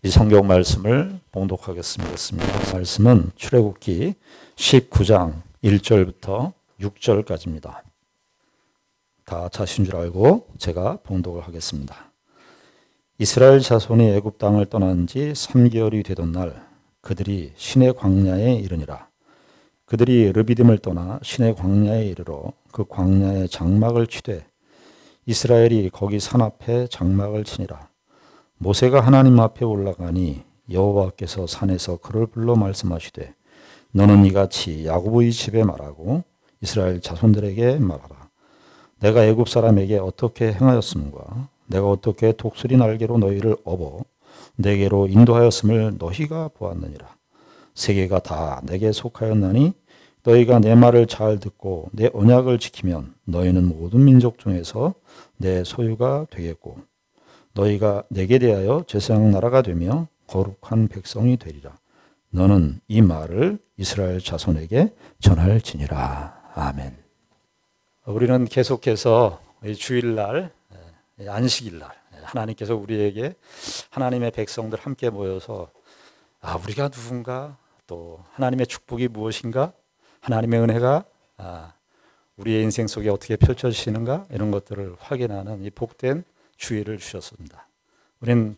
이 성경 말씀을 봉독하겠습니다. 말씀은 출애굽기 19장 1절부터 6절까지입니다. 다 자신 줄 알고 제가 봉독을 하겠습니다. 이스라엘 자손이 애굽 땅을 떠난 지 3개월이 되던 날 그들이 시내 광야에 이르니라. 그들이 르비딤을 떠나 시내 광야에 이르러 그 광야에 장막을 치되 이스라엘이 거기 산 앞에 장막을 치니라. 모세가 하나님 앞에 올라가니 여호와께서 산에서 그를 불러 말씀하시되 너는 이같이 야곱의 집에 말하고 이스라엘 자손들에게 말하라. 내가 애굽 사람에게 어떻게 행하였음과 내가 어떻게 독수리 날개로 너희를 업어 내게로 인도하였음을 너희가 보았느니라. 세계가 다 내게 속하였나니 너희가 내 말을 잘 듣고 내 언약을 지키면 너희는 모든 민족 중에서 내 소유가 되겠고 너희가 내게 대하여 제사장 나라가 되며 거룩한 백성이 되리라. 너는 이 말을 이스라엘 자손에게 전할지니라. 아멘. 우리는 계속해서 주일날, 안식일날 하나님께서 우리에게 하나님의 백성들 함께 모여서 우리가 누군가, 또 하나님의 축복이 무엇인가, 하나님의 은혜가 우리의 인생 속에 어떻게 펼쳐지시는가, 이런 것들을 확인하는 이 복된 주의를 주셨습니다. 우리는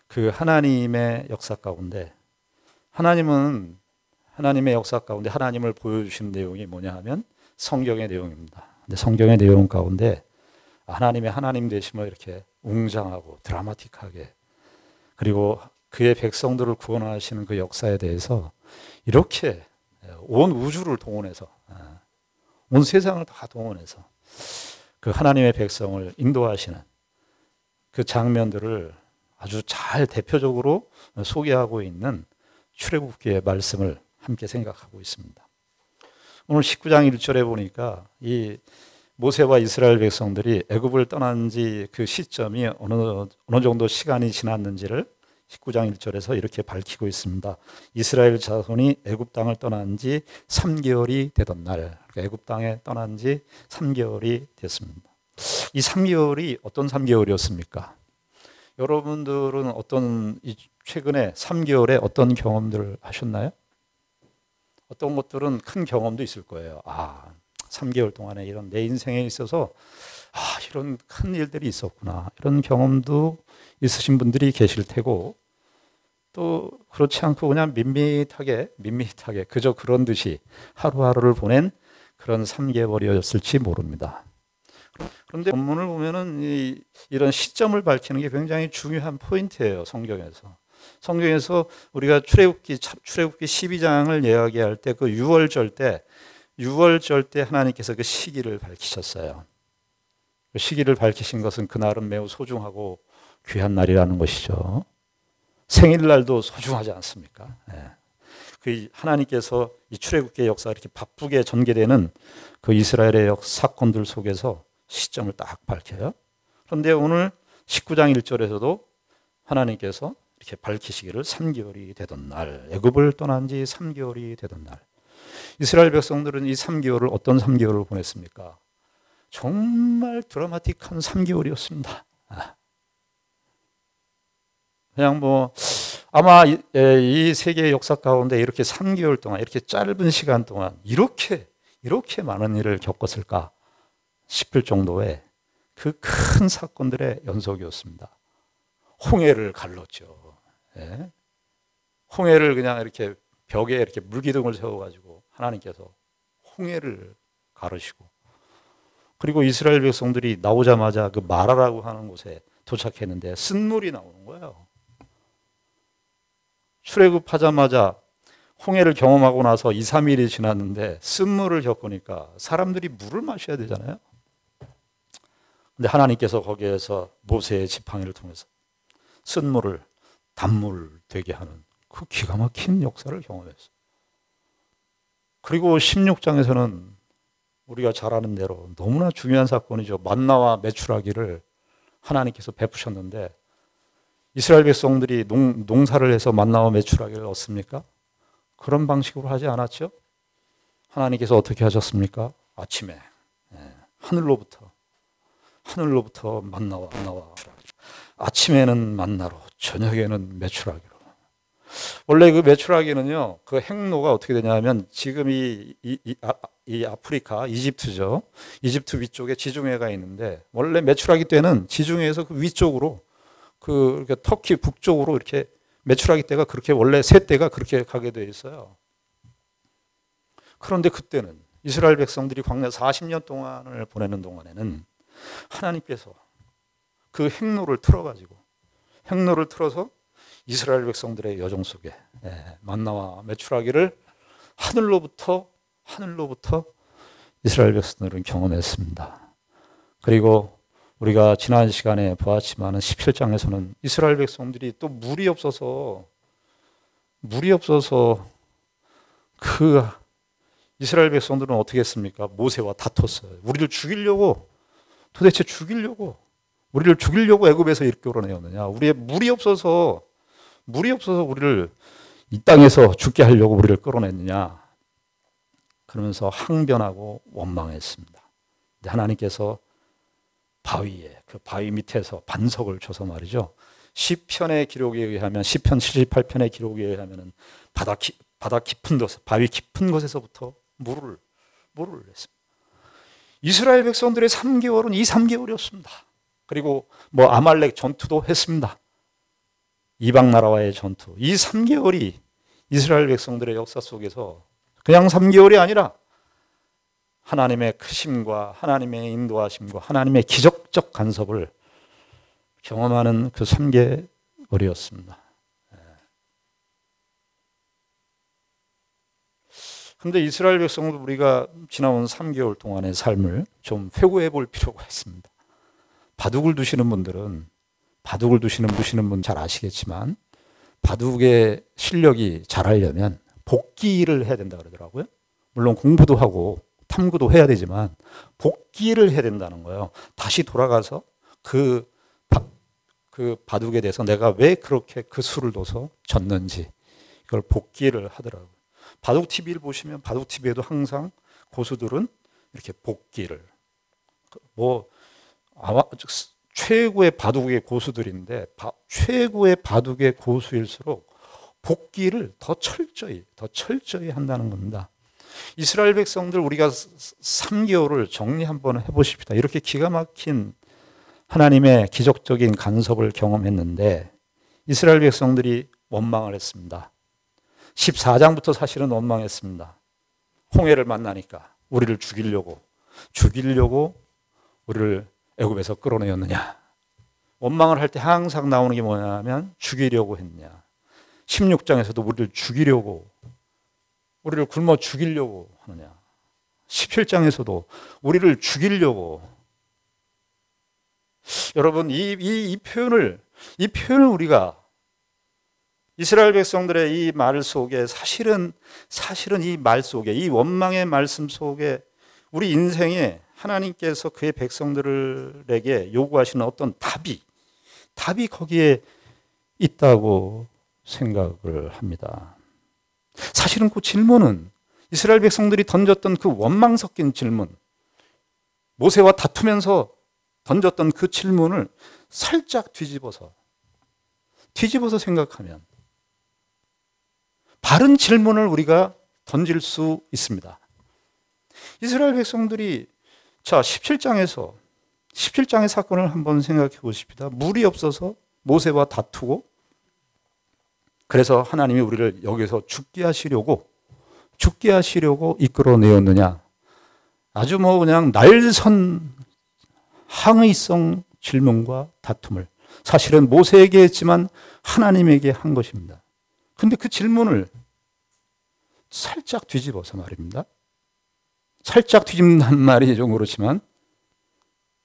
그 하나님의 역사 가운데, 하나님의 역사 가운데 하나님을 보여주신 내용이 뭐냐 하면 성경의 내용입니다. 근데 성경의 내용 가운데 하나님의 하나님 되심을 이렇게 웅장하고 드라마틱하게, 그리고 그의 백성들을 구원하시는 그 역사에 대해서 이렇게 온 우주를 동원해서, 온 세상을 다 동원해서 그 하나님의 백성을 인도하시는 그 장면들을 아주 잘 대표적으로 소개하고 있는 출애굽기의 말씀을 함께 생각하고 있습니다. 오늘 19장 1절에 보니까 이 모세와 이스라엘 백성들이 애굽을 떠난 지 그 시점이 어느 정도 시간이 지났는지를 19장 1절에서 이렇게 밝히고 있습니다. 이스라엘 자손이 애굽 땅을 떠난 지 3개월이 되던 날, 애굽 땅에 떠난 지 3개월이 됐습니다. 이 3개월이 어떤 3개월이었습니까? 여러분들은 최근에 3개월에 어떤 경험들을 하셨나요? 어떤 것들은 큰 경험도 있을 거예요. 3개월 동안에 이런 내 인생에 있어서 이런 큰 일들이 있었구나, 이런 경험도 있으신 분들이 계실 테고, 또 그렇지 않고 그냥 밋밋하게 그저 그런 듯이 하루하루를 보낸 그런 3개월이었을지 모릅니다. 그런데 본문을 보면은 이런 시점을 밝히는 게 굉장히 중요한 포인트예요. 성경에서 우리가 출애굽기 12장을 이야기할 때 그 6월절 때 하나님께서 그 시기를 밝히셨어요. 그 시기를 밝히신 것은 그날은 매우 소중하고 귀한 날이라는 것이죠. 생일날도 소중하지 않습니까? 그 하나님께서 이 출애굽기의 역사가 이렇게 바쁘게 전개되는 그 이스라엘의 사건들 속에서 시점을 딱 밝혀요. 그런데 오늘 19장 1절에서도 하나님께서 이렇게 밝히시기를 3개월이 되던 날, 애굽을 떠난 지 3개월이 되던 날. 이스라엘 백성들은 이 3개월을 어떤 3개월을 보냈습니까? 정말 드라마틱한 3개월이었습니다. 그냥 아마 이 세계의 역사 가운데 이렇게 3개월 동안, 이렇게 짧은 시간 동안 이렇게 많은 일을 겪었을까 싶을 정도의 그 큰 사건들의 연속이었습니다. 홍해를 갈랐죠. 홍해를 그냥 이렇게 벽에 이렇게 물기둥을 세워가지고 하나님께서 홍해를 가르시고, 그리고 이스라엘 백성들이 나오자마자 그 마라라고 하는 곳에 도착했는데 쓴물이 나오는 거예요. 출애굽하자마자 홍해를 경험하고 나서 2, 3일이 지났는데 쓴물을 겪으니까 사람들이 물을 마셔야 되잖아요. 근데 하나님께서 거기에서 모세의 지팡이를 통해서 쓴물을 단물 되게 하는 그 기가 막힌 역사를 경험했어요. 그리고 16장에서는 우리가 잘 아는 대로 너무나 중요한 사건이죠. 만나와 메추라기를 하나님께서 베푸셨는데, 이스라엘 백성들이 농사를 해서 만나와 메추라기를 얻습니까? 그런 방식으로 하지 않았죠. 하나님께서 어떻게 하셨습니까? 아침에 하늘로부터 만나와 아침에는 만나로, 저녁에는 메추라기로. 원래 그 메추라기는요, 그 행로가 어떻게 되냐면 지금 이 아프리카, 이집트죠. 이집트 위쪽에 지중해가 있는데 원래 메추라기 때는 지중해에서 그 위쪽으로 이렇게 터키 북쪽으로 이렇게 메추라기 때가 그렇게 원래 새 때가 그렇게 가게 돼 있어요. 그런데 그때는 이스라엘 백성들이 광야 40년 동안을 보내는 동안에는 하나님께서 그 행로를 틀어서 이스라엘 백성들의 여정 속에 만나와 메추라기를 하늘로부터 이스라엘 백성들은 경험했습니다. 그리고 우리가 지난 시간에 보았지만 17장에서는 이스라엘 백성들이 또 물이 없어서 그 이스라엘 백성들은 어떻게 했습니까? 모세와 다퉜어요. 우리를 죽이려고 애굽에서 이렇게 끌어내었느냐? 우리의 물이 없어서 우리를 이 땅에서 죽게 하려고 우리를 끌어냈느냐? 그러면서 항변하고 원망했습니다. 근데 하나님께서 그 바위 밑에서 반석을 줘서 말이죠. 시편의 기록에 의하면 시편 78편의 기록에 의하면은 바다 깊은 곳, 바위 깊은 곳에서부터 물을 냈습니다. 이스라엘 백성들의 3개월은 이 3개월이었습니다. 그리고 아말렉 전투도 했습니다. 이방 나라와의 전투. 이 3개월이 이스라엘 백성들의 역사 속에서 그냥 3개월이 아니라 하나님의 크심과 하나님의 인도하심과 하나님의 기적적 간섭을 경험하는 그 3개월이었습니다. 그런데 이스라엘 백성도 우리가 지나온 3개월 동안의 삶을 좀 회고해 볼 필요가 있습니다. 바둑을 두시는 분 잘 아시겠지만 바둑의 실력이 잘하려면 복기를 해야 된다 그러더라고요. 물론 공부도 하고 탐구도 해야 되지만 복기를 해야 된다는 거예요. 다시 돌아가서 그 바둑에 대해서 내가 왜 그렇게 그 수를 둬서 졌는지 이걸 복기를 하더라고요. 바둑 TV를 보시면 바둑 TV에도 항상 고수들은 이렇게 복기를 최고의 바둑의 고수들인데 최고의 바둑의 고수일수록 복기를 더 철저히 한다는 겁니다. 이스라엘 백성들 우리가 3개월을 정리 한번 해보십시다. 이렇게 기가 막힌 하나님의 기적적인 간섭을 경험했는데 이스라엘 백성들이 원망을 했습니다. 14장부터 사실은 원망했습니다. 홍해를 만나니까 우리를 죽이려고 우리를 애굽에서 끌어내었느냐. 원망을 할 때 항상 나오는 게 뭐냐면 죽이려고 했냐. 16장에서도 우리를 굶어 죽이려고 하느냐. 17장에서도 우리를 죽이려고. 여러분 이 표현을 우리가 이스라엘 백성들의 이 말 속에 사실은 이 말 속에 이 원망의 말씀 속에 우리 인생에 하나님께서 그의 백성들에게 요구하시는 어떤 답이 거기에 있다고 생각을 합니다. 사실은 그 질문은 이스라엘 백성들이 던졌던 그 원망 섞인 질문, 모세와 다투면서 던졌던 그 질문을 살짝 뒤집어서 생각하면 바른 질문을 우리가 던질 수 있습니다. 이스라엘 백성들이 17장의 사건을 한번 생각해 보십시다. 물이 없어서 모세와 다투고 그래서 하나님이 우리를 여기서 죽게 하시려고 이끌어내었느냐. 아주 그냥 날선 항의성 질문과 다툼을 사실은 모세에게 했지만 하나님에게 한 것입니다. 근데 그 질문을 살짝 뒤집어서 말입니다. 살짝 뒤집는 말이 좀 그렇지만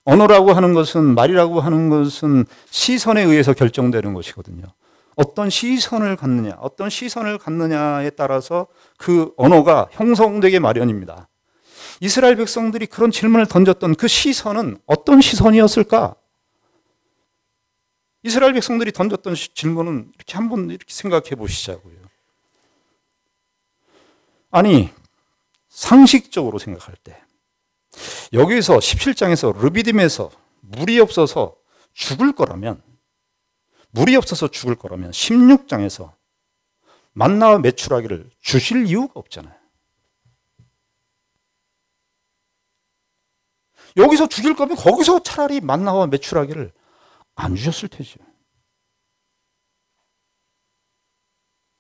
언어라고 하는 것은 말이라고 하는 것은 시선에 의해서 결정되는 것이거든요. 어떤 시선을 갖느냐에 따라서 그 언어가 형성되게 마련입니다. 이스라엘 백성들이 그런 질문을 던졌던 그 시선은 어떤 시선이었을까? 이스라엘 백성들이 던졌던 질문은 한번 생각해 보시자고요. 아니, 상식적으로 생각할 때 여기서 17장에서 르비딤에서 물이 없어서 죽을 거라면 물이 없어서 죽을 거라면 16장에서 만나와 메추라기를 주실 이유가 없잖아요. 여기서 죽일 거면 거기서 차라리 만나와 메추라기를 안 주셨을 테죠.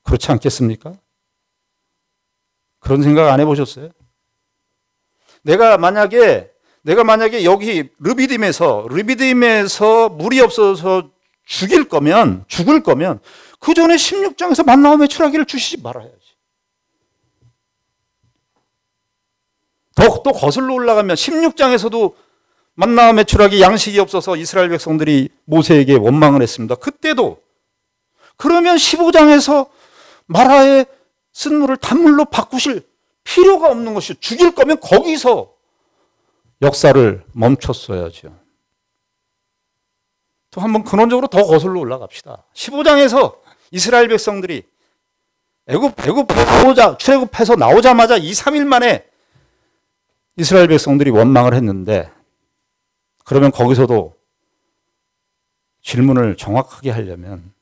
그렇지 않겠습니까? 그런 생각 안 해보셨어요? 내가 만약에 여기 르비딤에서 물이 없어서 죽을 거면 그 전에 16장에서 만나와 메추라기를 주시지 말아야지. 또 거슬러 올라가면 16장에서도 만나와 메추라기 양식이 없어서 이스라엘 백성들이 모세에게 원망을 했습니다. 그때도 그러면 15장에서 마라의 쓴물을 단물로 바꾸실 필요가 없는 것이죠. 죽일 거면 거기서 역사를 멈췄어야죠. 또 한번 근원적으로 더 거슬러 올라갑시다. 15장에서 이스라엘 백성들이 출애굽해서 나오자마자 2, 3일 만에 이스라엘 백성들이 원망을 했는데, 그러면 거기서도 질문을 정확하게 하려면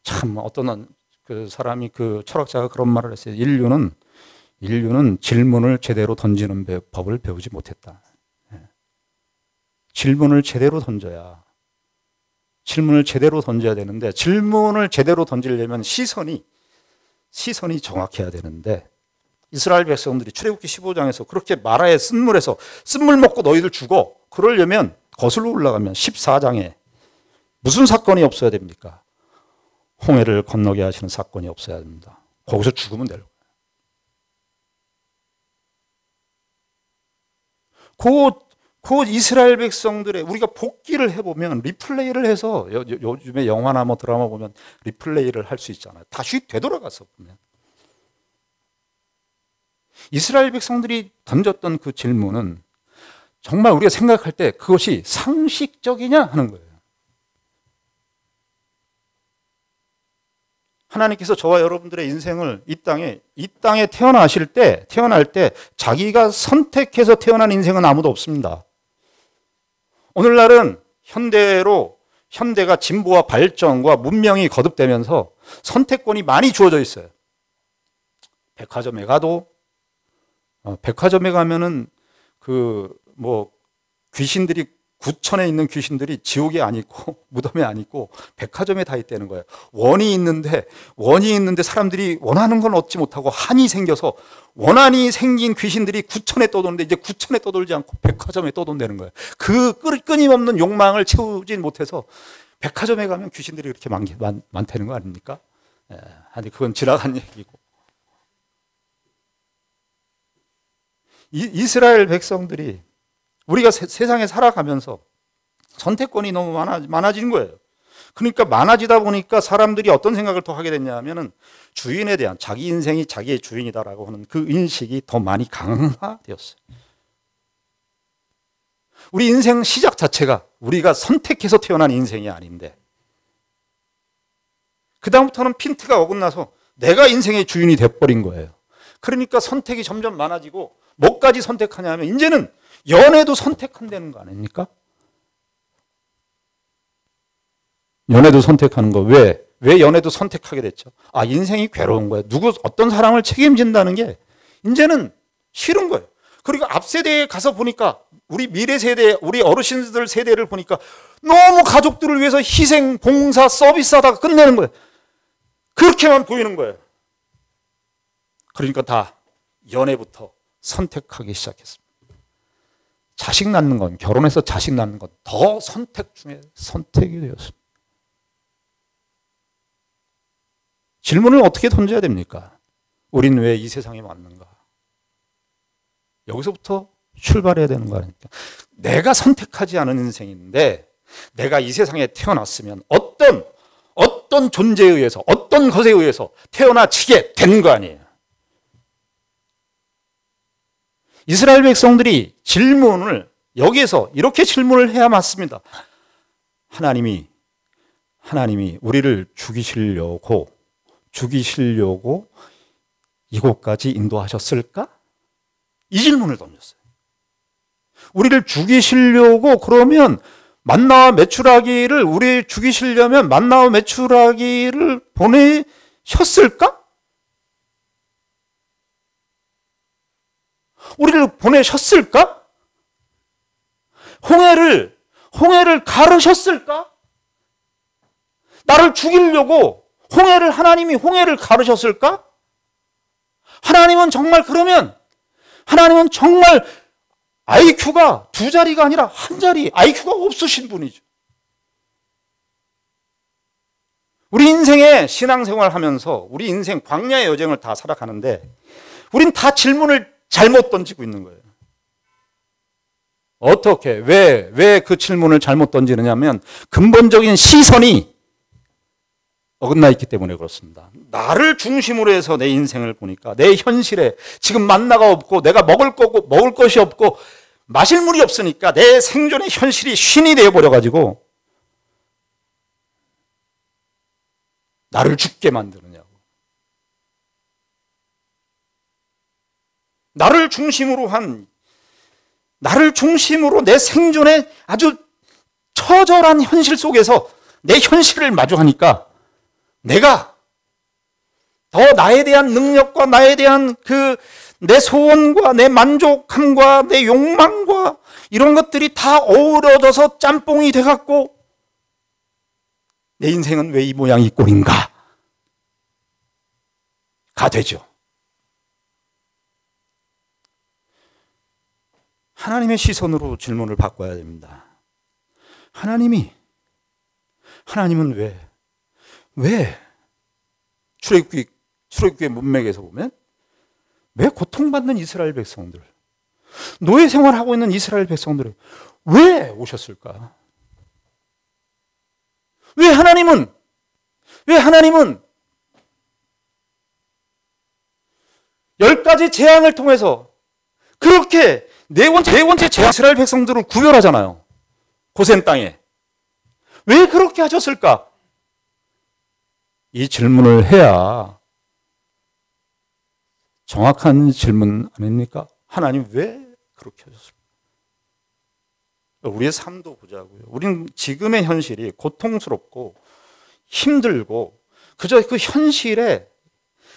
참 어떤 그 사람이 그 철학자가 그런 말을 했어요. 인류는 질문을 제대로 던지는 법을 배우지 못했다. 질문을 제대로 던져야 되는데, 질문을 제대로 던지려면 시선이 정확해야 되는데, 이스라엘 백성들이 출애굽기 15장에서 그렇게 마라의 쓴물에서 쓴물 먹고 너희들 죽어, 그러려면 거슬러 올라가면 14장에 무슨 사건이 없어야 됩니까? 홍해를 건너게 하시는 사건이 없어야 됩니다. 거기서 죽으면 되는 거예요. 그 이스라엘 백성들의, 우리가 복기를 해보면, 리플레이를 해서, 요즘에 영화나 뭐 드라마 보면 리플레이를 할 수 있잖아요. 다시 되돌아가서 보면 이스라엘 백성들이 던졌던 그 질문은 정말 우리가 생각할 때 그것이 상식적이냐 하는 거예요. 하나님께서 저와 여러분들의 인생을 이 땅에 태어날 때 자기가 선택해서 태어난 인생은 아무도 없습니다. 오늘날은 현대가 진보와 발전과 문명이 거듭되면서 선택권이 많이 주어져 있어요. 백화점에 가면은 귀신들이, 구천에 있는 귀신들이 지옥에 안 있고 무덤에 안 있고 백화점에 다 있다는 거예요. 원이 있는데 사람들이 원하는 건 얻지 못하고 한이 생겨서 원한이 생긴 귀신들이 구천에 떠도는데, 이제 구천에 떠돌지 않고 백화점에 떠돈다는 거예요. 그 끊임없는 욕망을 채우지 못해서 백화점에 가면 귀신들이 그렇게 많다는 거 아닙니까? 아니, 그건 지나간 얘기고. 이스라엘 백성들이, 우리가 세상에 살아가면서 선택권이 너무 많아지는 거예요. 그러니까 많아지다 보니까 사람들이 어떤 생각을 더 하게 됐냐면은 주인에 대한, 자기 인생이 자기의 주인이다라고 하는 그 인식이 더 많이 강화되었어요. 우리 인생 시작 자체가 우리가 선택해서 태어난 인생이 아닌데, 그 다음부터는 핀트가 어긋나서 내가 인생의 주인이 돼버린 거예요. 그러니까 선택이 점점 많아지고, 뭐까지 선택하냐면 이제는 연애도 선택한다는 거 아닙니까? 연애도 선택하는 거. 왜 연애도 선택하게 됐죠? 인생이 괴로운 거예요. 어떤 사람을 책임진다는 게 이제는 싫은 거예요. 그리고 앞 세대에 가서 보니까, 우리 미래 세대, 우리 어르신들 세대를 보니까 너무 가족들을 위해서 희생, 봉사, 서비스하다가 끝내는 거예요. 그렇게만 보이는 거예요. 그러니까 다 연애부터 선택하기 시작했습니다. 자식 낳는 건, 결혼해서 자식 낳는 건 더 선택 중에 선택이 되었습니다. 질문을 어떻게 던져야 됩니까? 우린 왜 이 세상에 왔는가? 여기서부터 출발해야 되는 거 아닙니까? 내가 선택하지 않은 인생인데, 내가 이 세상에 태어났으면 어떤 존재에 의해서, 어떤 것에 의해서 태어나치게 된 거 아니에요. 이스라엘 백성들이 질문을, 여기에서 이렇게 질문을 해야 맞습니다. 하나님이 우리를 죽이시려고 이곳까지 인도하셨을까? 이 질문을 던졌어요. 우리를 죽이시려고, 그러면 만나와 메추라기를 우리 죽이시려면 만나와 메추라기를 보내셨을까? 우리를 보내셨을까? 홍해를 가르셨을까? 나를 죽이려고 하나님이 홍해를 가르셨을까? 하나님은 정말 IQ가 두 자리가 아니라 한 자리, IQ가 없으신 분이죠. 우리 인생의 신앙생활 하면서 우리 인생 광야의 여정을 다 살아가는데 우린 다 질문을 잘못 던지고 있는 거예요. 어떻게, 왜 그 질문을 잘못 던지느냐면 근본적인 시선이 어긋나 있기 때문에 그렇습니다. 나를 중심으로 해서 내 인생을 보니까 내 현실에 지금 만나가 없고 내가 먹을 것이 없고 마실 물이 없으니까 내 생존의 현실이 쉰이 되어버려가지고 나를 죽게 만드느냐고. 나를 중심으로 내 생존의 아주 처절한 현실 속에서 내 현실을 마주하니까 내가 더 나에 대한 능력과 나에 대한 내 소원과 내 만족함과 내 욕망과 이런 것들이 다 어우러져서 짬뽕이 돼갖고 내 인생은 왜 이 모양 이 꼴인가? 가 되죠. 하나님의 시선으로 질문을 바꿔야 됩니다. 하나님은 왜 출애굽기의 문맥에서 보면 왜 고통받는 이스라엘 백성들, 노예 생활하고 있는 이스라엘 백성들을 왜 오셨을까? 왜 하나님은 10가지 재앙을 통해서 그렇게 네 번째 재앙 이스라엘 백성들을 구별하잖아요. 고센 땅에. 왜 그렇게 하셨을까? 이 질문을 해야 정확한 질문 아닙니까? 하나님 왜 그렇게 하셨을까? 우리의 삶도 보자고요. 우리는 지금의 현실이 고통스럽고 힘들고 그저 그 현실에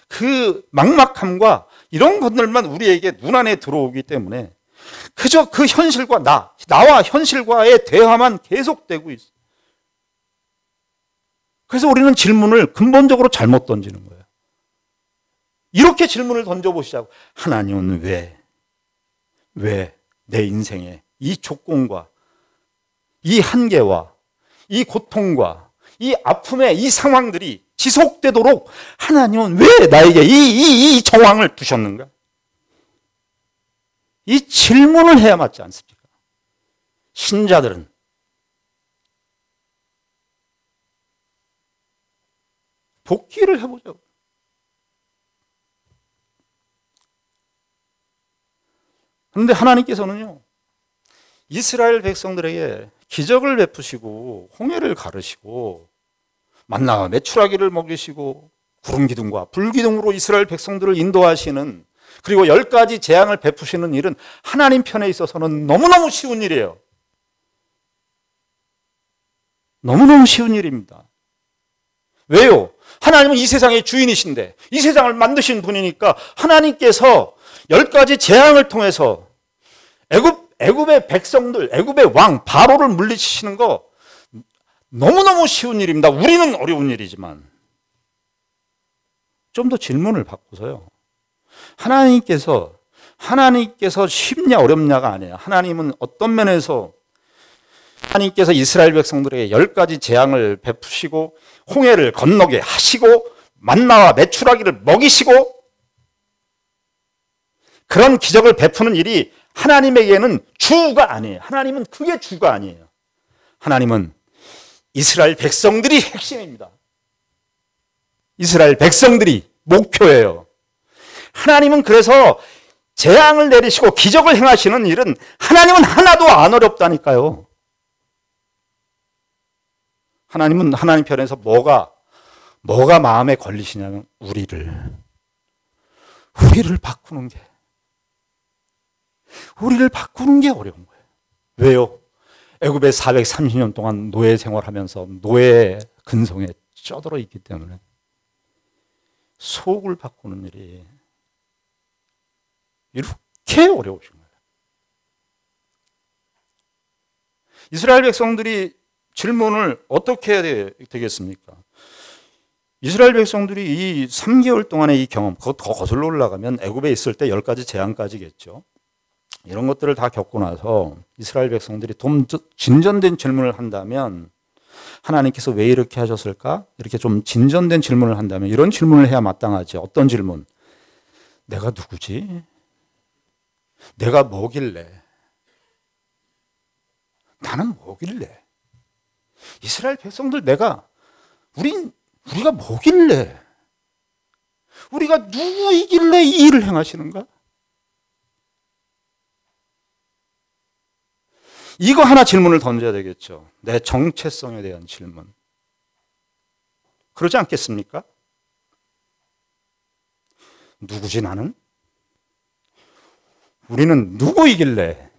그 막막함과 이런 것들만 우리에게 눈안에 들어오기 때문에 그저 그 현실과 나와 현실과의 대화만 계속되고 있어요. 그래서 우리는 질문을 근본적으로 잘못 던지는 거예요. 이렇게 질문을 던져보시자고. 하나님은 왜 내 인생에 이 조건과 이 한계와 이 고통과 이 아픔의 이 상황들이 지속되도록 하나님은 왜 나에게 이 정황을 두셨는가? 이 질문을 해야 맞지 않습니까? 신자들은 복귀를 해보자고. 그런데 하나님께서는요, 이스라엘 백성들에게 기적을 베푸시고 홍해를 가르시고 만나와 메추라기를 먹이시고 구름 기둥과 불 기둥으로 이스라엘 백성들을 인도하시는, 그리고 10가지 재앙을 베푸시는 일은 하나님 편에 있어서는 너무너무 쉬운 일이에요. 너무너무 쉬운 일입니다. 왜요? 하나님은 이 세상의 주인이신데, 이 세상을 만드신 분이니까 하나님께서 10가지 재앙을 통해서 애굽의 백성들, 애굽의 왕 바로를 물리치시는 거 너무너무 쉬운 일입니다. 우리는 어려운 일이지만. 좀 더 질문을 바꿔서요, 하나님께서 쉽냐 어렵냐가 아니에요. 하나님은 어떤 면에서 하나님께서 이스라엘 백성들에게 10가지 재앙을 베푸시고 홍해를 건너게 하시고 만나와 메추라기를 먹이시고 그런 기적을 베푸는 일이 하나님에게는 주가 아니에요. 하나님은 그게 주가 아니에요. 하나님은 이스라엘 백성들이 핵심입니다. 이스라엘 백성들이 목표예요. 하나님은 그래서 재앙을 내리시고 기적을 행하시는 일은 하나님은 하나도 안 어렵다니까요. 하나님은 하나님 편에서 뭐가 마음에 걸리시냐면 우리를 바꾸는 게 어려운 거예요. 왜요? 애굽에 430년 동안 노예 생활하면서 노예 근성에 쩌들어 있기 때문에 속을 바꾸는 일이 이렇게 어려우신 거예요. 이스라엘 백성들이 질문을 어떻게 해야 되겠습니까? 이스라엘 백성들이 이 3개월 동안의 이 경험, 그거 더 거슬러 올라가면 애굽에 있을 때 10가지 재앙까지겠죠. 이런 것들을 다 겪고 나서 이스라엘 백성들이 좀 진전된 질문을 한다면, 하나님께서 왜 이렇게 하셨을까? 이렇게 좀 진전된 질문을 한다면 이런 질문을 해야 마땅하지. 어떤 질문? 내가 누구지? 내가 뭐길래? 나는 뭐길래? 이스라엘 백성들 우리가 뭐길래? 우리가 누구이길래 이 일을 행하시는가? 이거 하나 질문을 던져야 되겠죠. 내 정체성에 대한 질문. 그러지 않겠습니까? 누구지 나는? 우리는 누구이길래?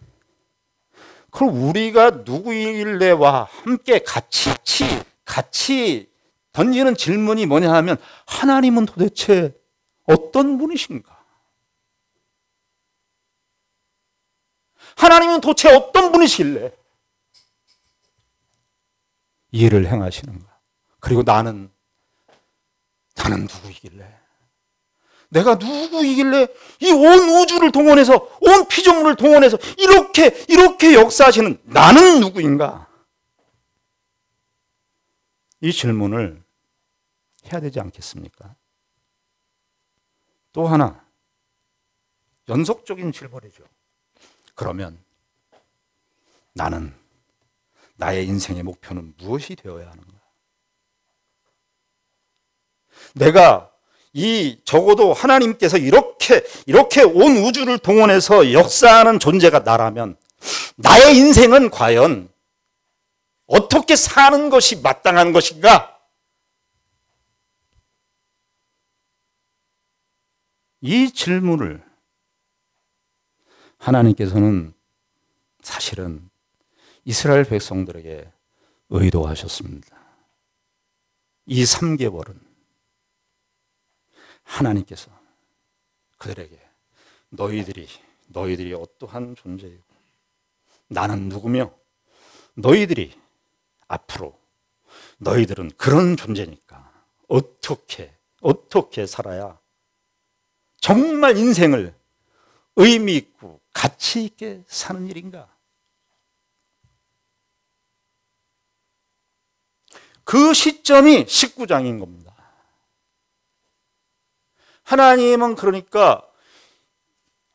그럼 우리가 누구이길래와 함께 같이 던지는 질문이 뭐냐 하면, 하나님은 도대체 어떤 분이신가? 하나님은 도대체 어떤 분이실래? 이 일을 행하시는가? 그리고 나는 누구이길래? 내가 누구이길래 이 온 우주를 동원해서, 온 피조물을 동원해서 이렇게 역사하시는 나는 누구인가? 이 질문을 해야 되지 않겠습니까? 또 하나, 연속적인 질문이죠. 그러면 나의 인생의 목표는 무엇이 되어야 하는가? 내가 적어도 하나님께서 이렇게 온 우주를 동원해서 역사하는 존재가 나라면, 나의 인생은 과연 어떻게 사는 것이 마땅한 것인가? 이 질문을 하나님께서는 사실은 이스라엘 백성들에게 의도하셨습니다. 이 3개월은 하나님께서 그들에게 너희들이 어떠한 존재이고 나는 누구며, 너희들이 앞으로 너희들은 그런 존재니까 어떻게 살아야 정말 인생을 의미 있고 가치 있게 사는 일인가? 그 시점이 19장인 겁니다. 하나님은 그러니까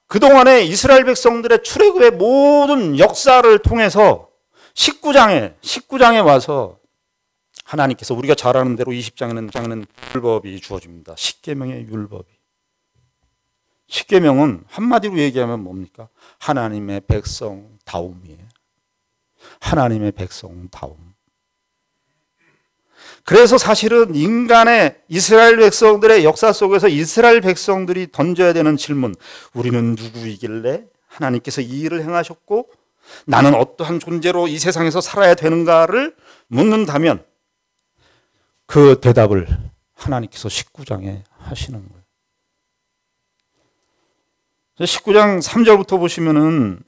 그동안에 이스라엘 백성들의 출애굽의 모든 역사를 통해서 19장에 와서 하나님께서 우리가 잘 아는 대로 20장에는 율법이 주어집니다. 십계명의 율법이. 십계명은 한마디로 얘기하면 뭡니까? 하나님의 백성다움이에요. 하나님의 백성다움. 그래서 사실은 이스라엘 백성들의 역사 속에서 이스라엘 백성들이 던져야 되는 질문, 우리는 누구이길래 하나님께서 이 일을 행하셨고 나는 어떠한 존재로 이 세상에서 살아야 되는가를 묻는다면, 그 대답을 하나님께서 19장에 하시는 거예요. 19장 3절부터 보시면은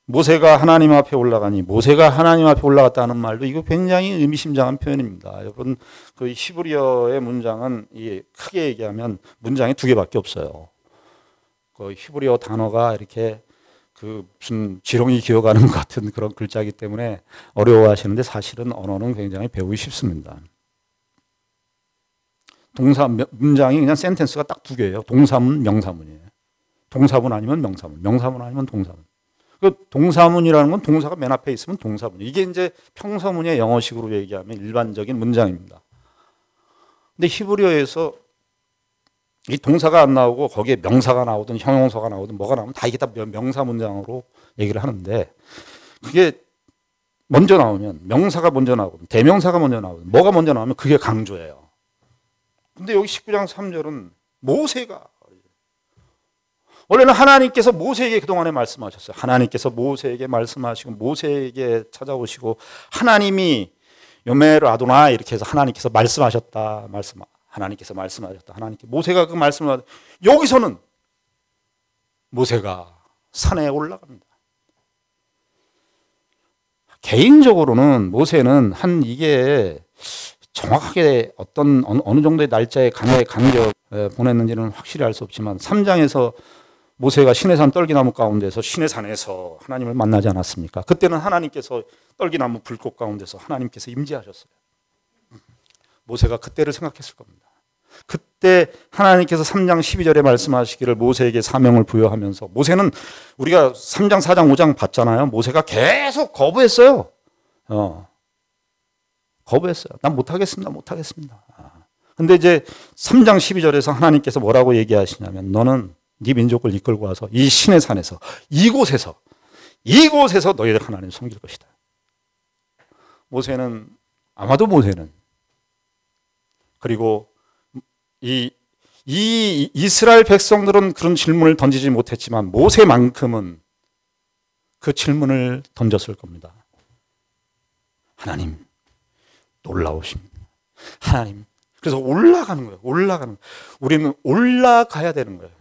모세가 하나님 앞에 올라갔다는 말도 이거 굉장히 의미심장한 표현입니다. 여러분, 그 히브리어의 문장은 크게 얘기하면 문장이 2개밖에 없어요. 그 히브리어 단어가 이렇게 무슨 지렁이 기어가는 것 같은 그런 글자이기 때문에 어려워하시는데, 사실은 언어는 굉장히 배우기 쉽습니다. 문장이 그냥 센텐스가 딱 2개예요. 동사문, 명사문이에요. 동사문 아니면 명사문, 명사문 아니면 동사문. 그 동사문이라는 건 동사가 맨 앞에 있으면 동사문. 이게 이제 평서문의 영어식으로 얘기하면 일반적인 문장입니다. 근데 히브리어에서 이 동사가 안 나오고 거기에 명사가 나오든 형용사가 나오든 뭐가 나오면 다 이게 다 명사 문장으로 얘기를 하는데, 그게 먼저 나오면, 명사가 먼저 나오고 대명사가 먼저 나오고 뭐가 먼저 나오면 그게 강조예요. 근데 여기 19장 3절은 모세가 원래는 하나님께서 모세에게 그동안에 말씀하셨어요. 하나님께서 모세에게 말씀하시고 모세에게 찾아오시고 하나님이 요메르 아도나 이렇게 해서 하나님께서 말씀하셨다. 하나님께서 말씀하셨다. 하나님께 모세가 그 말씀을 여기서는 모세가 산에 올라갑니다. 개인적으로는 모세는 이게 정확하게 어느 정도의 날짜에 간격 보냈는지는 확실히 알 수 없지만 3장에서 모세가 시내산 떨기나무 가운데서 시내산에서 하나님을 만나지 않았습니까? 그때는 하나님께서 떨기나무 불꽃 가운데서 하나님께서 임재하셨어요. 모세가 그때를 생각했을 겁니다. 그때 하나님께서 3장 12절에 말씀하시기를 모세에게 사명을 부여하면서 모세는 우리가 3장 4장 5장 봤잖아요. 모세가 계속 거부했어요. 거부했어요. 난 못하겠습니다. 근데 이제 3장 12절에서 하나님께서 뭐라고 얘기하시냐면 너는 네 민족을 이끌고 와서 이 신의 산에서 이곳에서 너희들 하나님 섬길 것이다. 아마도 모세는 그리고 이 이스라엘 백성들은 그런 질문을 던지지 못했지만 모세만큼은 그 질문을 던졌을 겁니다. 하나님 놀라우십니다. 하나님. 그래서 올라가는 거예요. 우리는 올라가야 되는 거예요.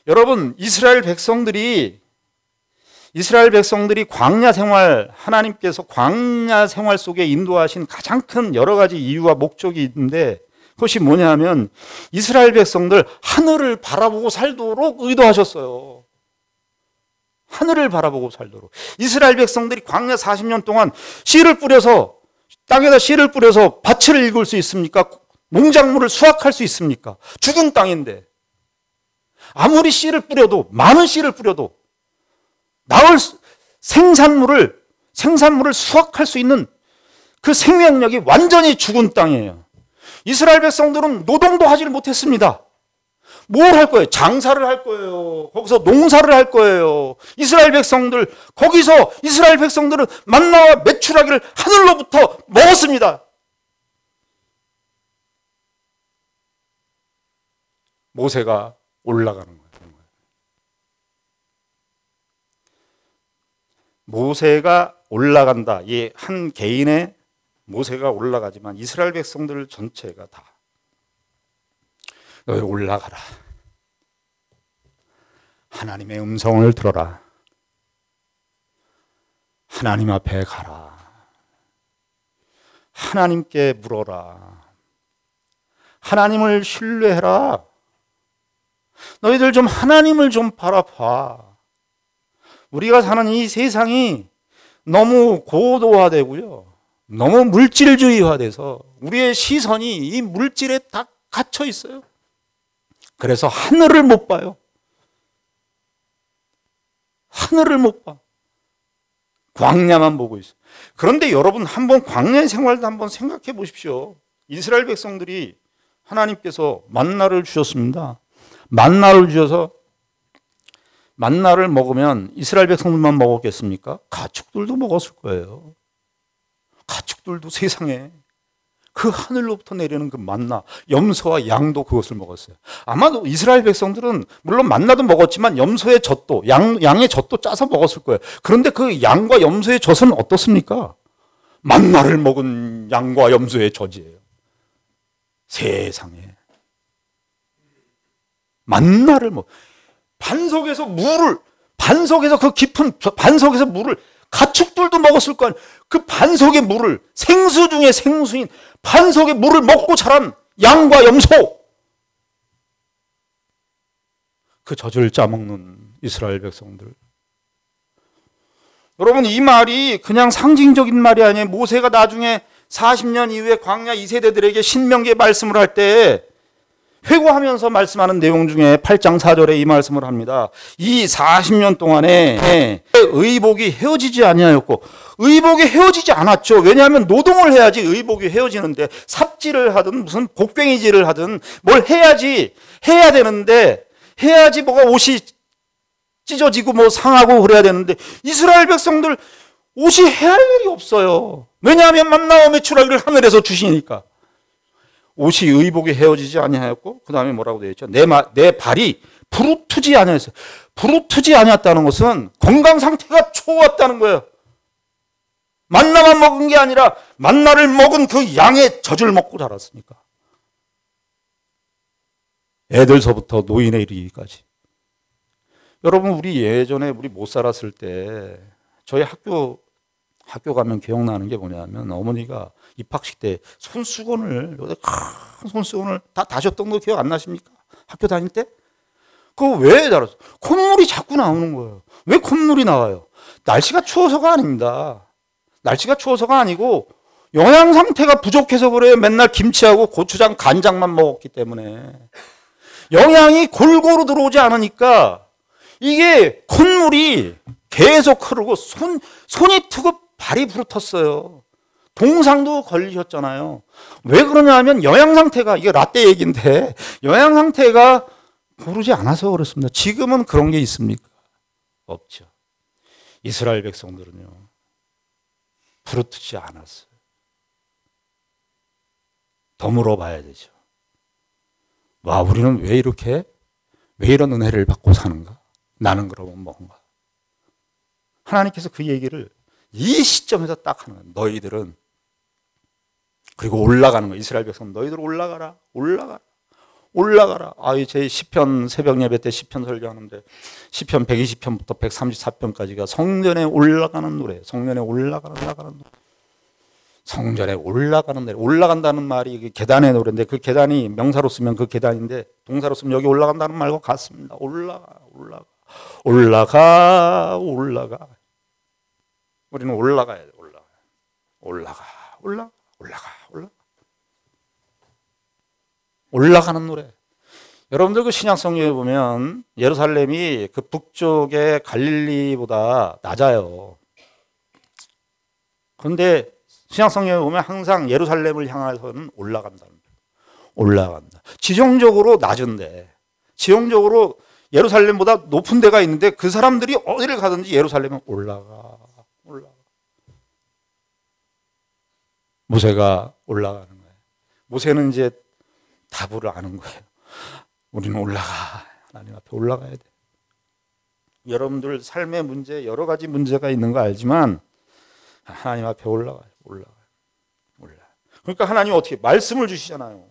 여러분, 이스라엘 백성들이 광야 생활, 하나님께서 광야 생활 속에 인도하신 가장 큰 여러 가지 이유와 목적이 있는데 그것이 뭐냐 하면 이스라엘 백성들 하늘을 바라보고 살도록 의도하셨어요. 하늘을 바라보고 살도록. 이스라엘 백성들이 광야 40년 동안 땅에다 씨를 뿌려서 밭을 일굴 수 있습니까? 농작물을 수확할 수 있습니까? 죽은 땅인데. 아무리 많은 씨를 뿌려도 나올 생산물을 수확할 수 있는 그 생명력이 완전히 죽은 땅이에요. 이스라엘 백성들은 노동도 하지를 못했습니다. 뭘 할 거예요? 장사를 할 거예요. 거기서 농사를 할 거예요. 이스라엘 백성들은 만나와 메추라기를 하늘로부터 먹었습니다. 모세가 올라가는 거예요. 모세가 올라간다. 이 한 개인의 모세가 올라가지만 이스라엘 백성들 전체가 다 너희 올라가라. 하나님의 음성을 들어라. 하나님 앞에 가라. 하나님께 물어라. 하나님을 신뢰해라. 너희들 좀 하나님을 좀 바라봐. 우리가 사는 이 세상이 너무 고도화되고요. 너무 물질주의화돼서 우리의 시선이 이 물질에 다 갇혀 있어요. 그래서 하늘을 못 봐요. 하늘을 못 봐. 광야만 보고 있어요. 그런데 여러분 한번 광야의 생활도 한번 생각해 보십시오. 이스라엘 백성들이 하나님께서 만나를 주셨습니다. 만나를 주셔서 만나를 먹으면 이스라엘 백성들만 먹었겠습니까? 가축들도 먹었을 거예요. 가축들도 세상에 그 하늘로부터 내리는 그 만나, 염소와 양도 그것을 먹었어요. 아마도 이스라엘 백성들은 물론 만나도 먹었지만 염소의 젖도, 양의 젖도 짜서 먹었을 거예요. 그런데 그 양과 염소의 젖은 어떻습니까? 만나를 먹은 양과 염소의 젖이에요. 세상에. 만나를 반석에서 그 깊은 반석에서 물을 가축들도 먹었을 거 아니에요. 그 반석의 물을, 생수 중에 생수인 반석의 물을 먹고 자란 양과 염소. 그 젖을 짜먹는 이스라엘 백성들. 여러분, 이 말이 그냥 상징적인 말이 아니에요. 모세가 나중에 40년 이후에 광야 2세대들에게 신명기의 말씀을 할 때 회고하면서 말씀하는 내용 중에 8장 4절에 이 말씀을 합니다. 이 40년 동안에 의복이 헤어지지 아니하였고, 의복이 헤어지지 않았죠. 왜냐하면 노동을 해야지 의복이 헤어지는데, 삽질을 하든 무슨 곡괭이질을 하든 뭘 해야 되는데, 해야지 뭐가 옷이 찢어지고 뭐 상하고 그래야 되는데, 이스라엘 백성들 옷이 해할 일이 없어요. 왜냐하면 만나와 메추라기를 하늘에서 주시니까. 옷이 의복이 헤어지지 아니하였고, 그 다음에 뭐라고 되어 있죠? 내 발이 부르트지 아니었어요. 부르트지 아니었다는 것은 건강 상태가 좋았다는 거예요. 만나만 먹은 게 아니라 만나를 먹은 그 양의 젖을 먹고 자랐으니까. 애들서부터 노인에 이르기까지. 여러분, 우리 예전에 우리 못 살았을 때 저희 학교 가면 기억나는 게 뭐냐면 어머니가 입학식 때 손수건을 큰 손수건을 다 다셨던 거 기억 안 나십니까? 학교 다닐 때? 그거 왜 달았어? 콧물이 자꾸 나오는 거예요. 왜 콧물이 나와요? 날씨가 추워서가 아닙니다. 날씨가 추워서가 아니고 영양 상태가 부족해서 그래요. 맨날 김치하고 고추장, 간장만 먹었기 때문에. 영양이 골고루 들어오지 않으니까 이게 콧물이 계속 흐르고 손이 트고 발이 부르텄어요. 동상도 걸리셨잖아요. 왜 그러냐 하면 영양 상태가, 이게 라떼 얘기인데 영양 상태가 고르지 않아서 그렇습니다. 지금은 그런 게 있습니까? 없죠. 이스라엘 백성들은요, 부르트지 않았어요. 더 물어봐야 되죠. 와, 우리는 왜 이런 은혜를 받고 사는가? 나는 그러면 뭔가? 하나님께서 그 얘기를 이 시점에서 딱 하는 거예요. 너희들은, 그리고 올라가는 거예요. 이스라엘 백성, 너희들 올라가라. 제 시편 새벽 예배 때 시편 설교하는데 시편 120편부터 134편까지가 성전에 올라가는 노래, 성전에 올라가는 노래. 성전에 올라가는 노래. 올라간다는 말이 계단의 노래인데 그 계단이 명사로 쓰면 그 계단인데 동사로 쓰면 여기 올라간다는 말과 같습니다. 올라가. 우리는 올라가야 돼. 올라가는 노래. 여러분들 그 신약 성경에 보면 예루살렘이 그 북쪽의 갈릴리보다 낮아요. 그런데 신약 성경에 보면 항상 예루살렘을 향해서는 올라간다. 지형적으로 낮은데, 지형적으로 예루살렘보다 높은 데가 있는데 그 사람들이 어디를 가든지 예루살렘은 올라가. 모세가 올라가는 거예요. 모세는 이제 답을 아는 거예요. 우리는 하나님 앞에 올라가야 돼. 여러분들 삶의 문제, 여러 가지 문제가 있는 거 알지만 하나님 앞에 올라가요. 그러니까 하나님 어떻게 말씀을 주시잖아요.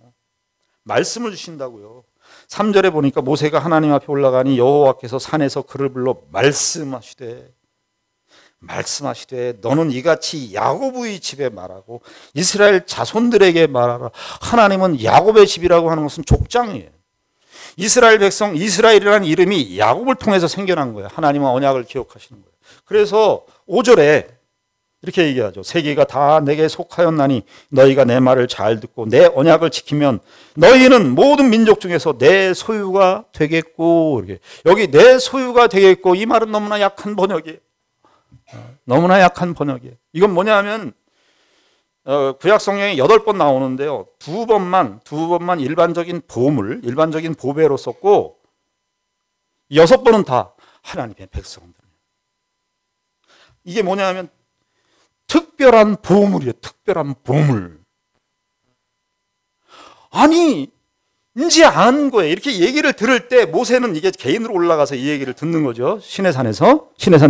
말씀을 주신다고요. 3절에 보니까 모세가 하나님 앞에 올라가니 여호와께서 산에서 그를 불러 말씀하시되 너는 이같이 야곱의 집에 말하고 이스라엘 자손들에게 말하라. 하나님은 야곱의 집이라고 하는 것은 족장이에요. 이스라엘 백성, 이스라엘이라는 이름이 야곱을 통해서 생겨난 거예요. 하나님은 언약을 기억하시는 거예요. 그래서 5절에 이렇게 얘기하죠. 세계가 다 내게 속하였나니 너희가 내 말을 잘 듣고 내 언약을 지키면 너희는 모든 민족 중에서 내 소유가 되겠고. 이렇게. 여기 내 소유가 되겠고, 이 말은 너무나 약한 번역이에요. 이건 뭐냐 하면 구약 성경에 8번 나오는데요. 두 번만 일반적인 보배로 썼고 6번은 다 하나님의 백성들. 이게 뭐냐 하면 특별한 보물이에요. 특별한 보물. 아니, 이제 안 거예요. 이렇게 얘기를 들을 때 모세는 이게 개인으로 올라가서 이 얘기를 듣는 거죠. 시내산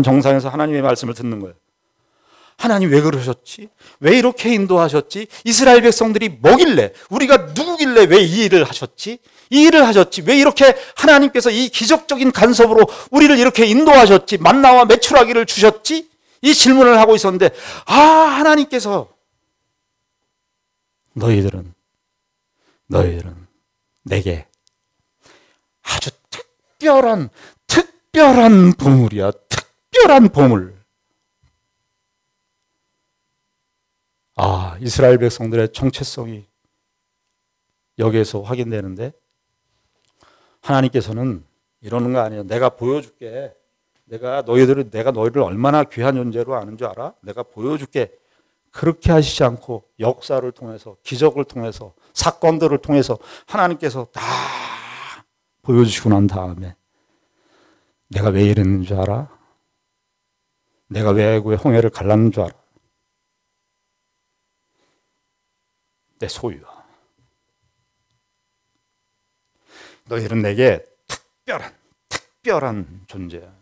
정상에서 하나님의 말씀을 듣는 거예요. 하나님 왜 그러셨지? 왜 이렇게 인도하셨지? 이스라엘 백성들이 뭐길래, 우리가 누구길래 왜 이 일을 하셨지? 왜 이렇게 하나님께서 이 기적적인 간섭으로 우리를 이렇게 인도하셨지? 만나와 메추라기를 주셨지? 이 질문을 하고 있었는데, 하나님께서 너희들은 내게 아주 특별한 보물이야. 특별한 보물. 이스라엘 백성들의 정체성이 여기에서 확인되는데, 하나님께서는 이러는 거 아니에요. 내가 보여줄게. 내가 너희를 얼마나 귀한 존재로 아는 줄 알아? 내가 보여줄게. 그렇게 하시지 않고 역사를 통해서, 기적을 통해서, 사건들을 통해서 하나님께서 다 보여주시고 난 다음에 내가 왜 이랬는 줄 알아? 내가 왜 홍해를 갈랐는 줄 알아? 내 소유야. 너희는 내게 특별한 존재야.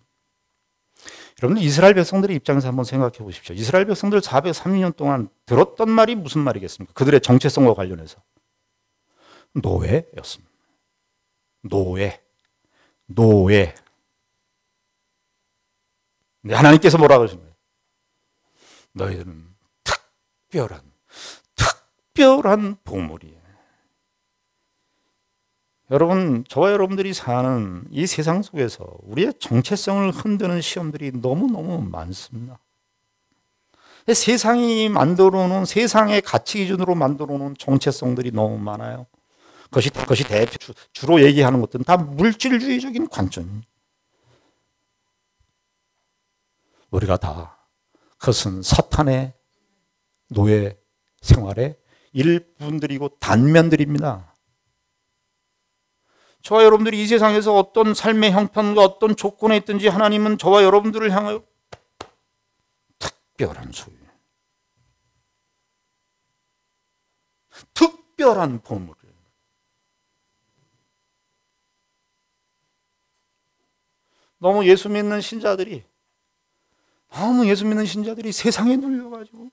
여러분들 이스라엘 백성들의 입장에서 한번 생각해 보십시오. 이스라엘 백성들 430년 동안 들었던 말이 무슨 말이겠습니까? 그들의 정체성과 관련해서 노예였습니다. 노예. 근데 하나님께서 뭐라 그러십니까? 너희들은 특별한 보물이에요. 여러분, 저와 여러분들이 사는 이 세상 속에서 우리의 정체성을 흔드는 시험들이 너무너무 많습니다. 세상이 만들어 놓은, 세상의 가치 기준으로 만들어 놓은 정체성들이 너무 많아요. 그것이 주로 얘기하는 것들은 다 물질주의적인 관점입니다. 우리가 다 그것은 사탄의 노예 생활의 일부분들이고 단면들입니다. 저와 여러분들이 이 세상에서 어떤 삶의 형편과 어떤 조건에 있든지 하나님은 저와 여러분들을 향하여 특별한 소유, 특별한 보물을, 너무 예수 믿는 신자들이 세상에 눌려가지고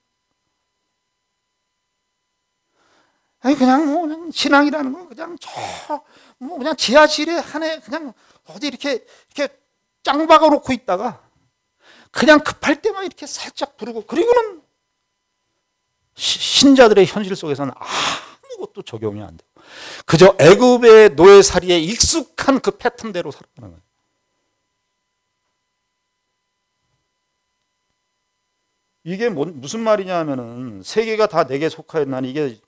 그냥 신앙이라는 건 그냥 지하실에 그냥 어디 이렇게 짱 박아 놓고 있다가 그냥 급할 때만 이렇게 살짝 부르고, 그리고는 신자들의 현실 속에서는 아무것도 적용이 안 돼요. 그저 애굽의 노예살이에 익숙한 그 패턴대로 살아가는 거예요. 이게 무슨 말이냐 하면은 세계가 다 내게 속하였나니, 이게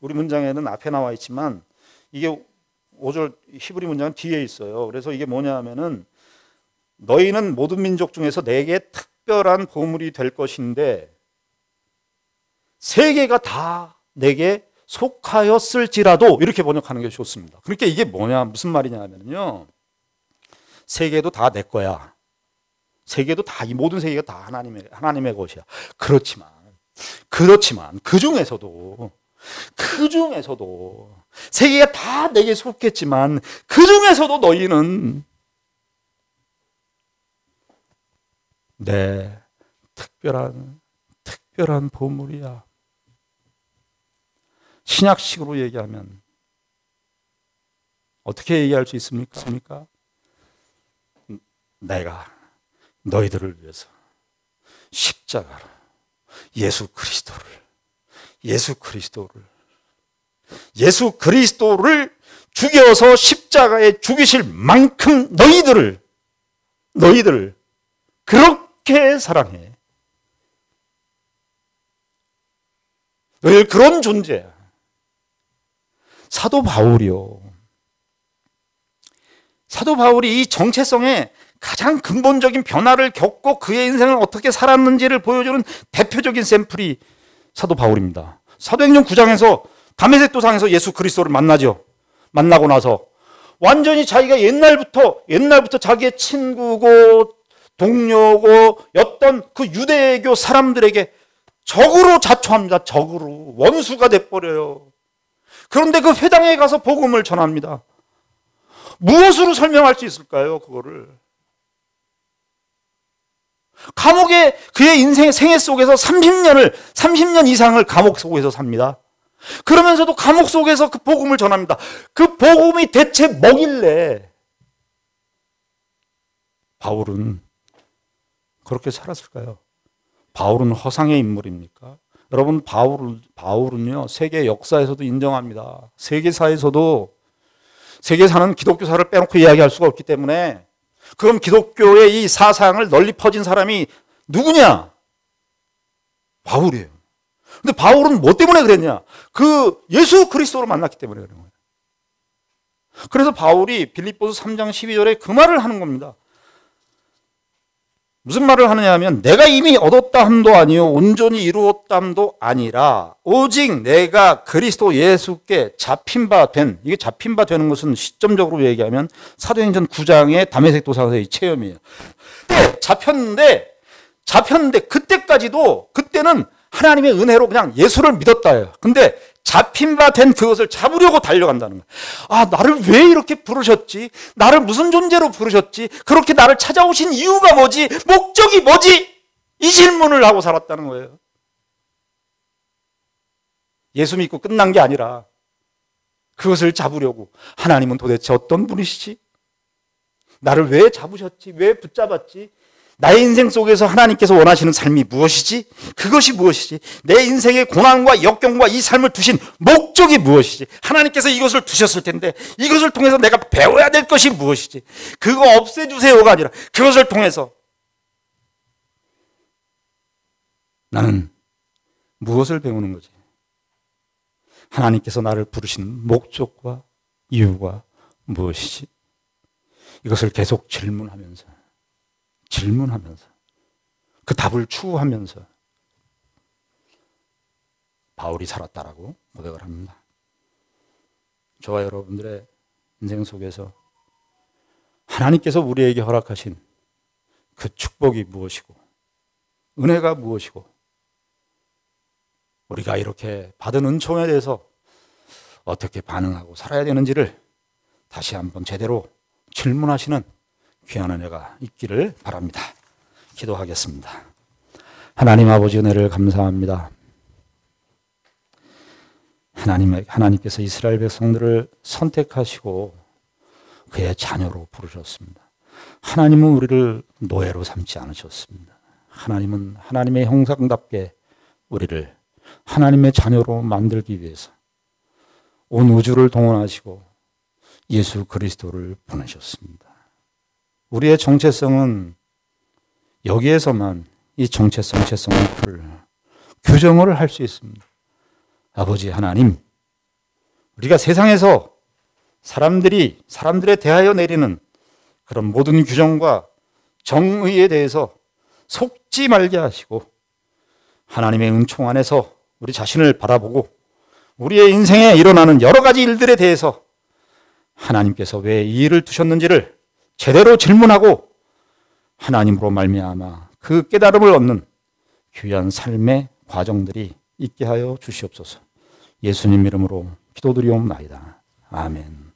우리 문장에는 앞에 나와 있지만 이게 5절 히브리 문장은 뒤에 있어요. 그래서 이게 뭐냐 하면은 너희는 모든 민족 중에서 내게 특별한 보물이 될 것인데 세계가 다 내게 속하였을지라도, 이렇게 번역하는 게 좋습니다. 그러니까 이게 무슨 말이냐 하면요, 세계도 다 내 거야. 세계도 다, 이 모든 세계가 다 하나님의 것이야. 그렇지만 그 중에서도 세계가 다 내게 속겠지만 그 중에서도 너희는 내 특별한 보물이야. 신약식으로 얘기하면 어떻게 얘기할 수 있습니까? 내가 너희들을 위해서 십자가로 예수 그리스도를 죽여서 십자가에 죽이실 만큼 너희들을 그렇게 사랑해. 너희들 그런 존재야. 사도 바울이 이 정체성에 가장 근본적인 변화를 겪고 그의 인생을 어떻게 살았는지를 보여주는 대표적인 샘플이 사도 바울입니다. 사도행전 9장에서 다메섹 도상에서 예수 그리스도를 만나죠. 만나고 나서 완전히 자기가 옛날부터 자기의 친구고 동료고 였던 그 유대교 사람들에게 적으로 자초합니다. 적으로 원수가 돼버려요. 그런데 그 회당에 가서 복음을 전합니다. 무엇으로 설명할 수 있을까요? 그거를 감옥에, 그의 인생의 생애 속에서 30년 이상을 감옥 속에서 삽니다. 그러면서도 감옥 속에서 그 복음을 전합니다. 그 복음이 대체 뭐길래 바울은 그렇게 살았을까요? 바울은 허상의 인물입니까? 여러분, 바울은요, 세계 역사에서도 인정합니다. 세계사에서도, 세계사는 기독교사를 빼놓고 이야기할 수가 없기 때문에, 그럼 기독교의 이 사상을 널리 퍼진 사람이 누구냐? 바울이에요. 근데 바울은 뭐 때문에 그랬냐? 그 예수 그리스도를 만났기 때문에 그런 거예요. 그래서 바울이 빌립보서 3장 12절에 그 말을 하는 겁니다. 무슨 말을 하느냐 하면, 내가 이미 얻었다 함도 아니요 온전히 이루었다 함도 아니라 오직 내가 그리스도 예수께 잡힌 바 된, 이게 잡힌 바 되는 것은 시점적으로 얘기하면 사도행전 9장의 다메섹 도상에서의 체험이에요. 잡혔는데 그때는 하나님의 은혜로 그냥 예수를 믿었다예요. 근데 잡힌 바 된 그것을 잡으려고 달려간다는 거예요. 아, 나를 왜 이렇게 부르셨지? 나를 무슨 존재로 부르셨지? 그렇게 나를 찾아오신 이유가 뭐지? 목적이 뭐지? 이 질문을 하고 살았다는 거예요. 예수 믿고 끝난 게 아니라 그것을 잡으려고 하나님은 도대체 어떤 분이시지? 나를 왜 잡으셨지? 왜 붙잡았지? 나의 인생 속에서 하나님께서 원하시는 삶이 무엇이지? 그것이 무엇이지? 내 인생의 고난과 역경과 이 삶을 두신 목적이 무엇이지? 하나님께서 이것을 두셨을 텐데 이것을 통해서 내가 배워야 될 것이 무엇이지? 그거 없애주세요가 아니라 그것을 통해서 나는 무엇을 배우는 거지? 하나님께서 나를 부르신 목적과 이유가 무엇이지? 이것을 계속 질문하면서 그 답을 추구하면서 바울이 살았다라고 고백을 합니다. 저와 여러분들의 인생 속에서 하나님께서 우리에게 허락하신 그 축복이 무엇이고 은혜가 무엇이고 우리가 이렇게 받은 은총에 대해서 어떻게 반응하고 살아야 되는지를 다시 한번 제대로 질문하시는 귀한 은혜가 있기를 바랍니다. 기도하겠습니다. 하나님 아버지 은혜를 감사합니다. 하나님께서 이스라엘 백성들을 선택하시고 그의 자녀로 부르셨습니다. 하나님은 우리를 노예로 삼지 않으셨습니다. 하나님은 하나님의 형상답게 우리를 하나님의 자녀로 만들기 위해서 온 우주를 동원하시고 예수 그리스도를 보내셨습니다. 우리의 정체성은 여기에서만 이 정체성을 규정을 할 수 있습니다. 아버지 하나님, 우리가 세상에서 사람들에 대하여 내리는 그런 모든 규정과 정의에 대해서 속지 말게 하시고 하나님의 은총 안에서 우리 자신을 바라보고 우리의 인생에 일어나는 여러 가지 일들에 대해서 하나님께서 왜 이 일을 두셨는지를 제대로 질문하고 하나님으로 말미암아 그 깨달음을 얻는 귀한 삶의 과정들이 있게 하여 주시옵소서. 예수님 이름으로 기도드리옵나이다. 아멘.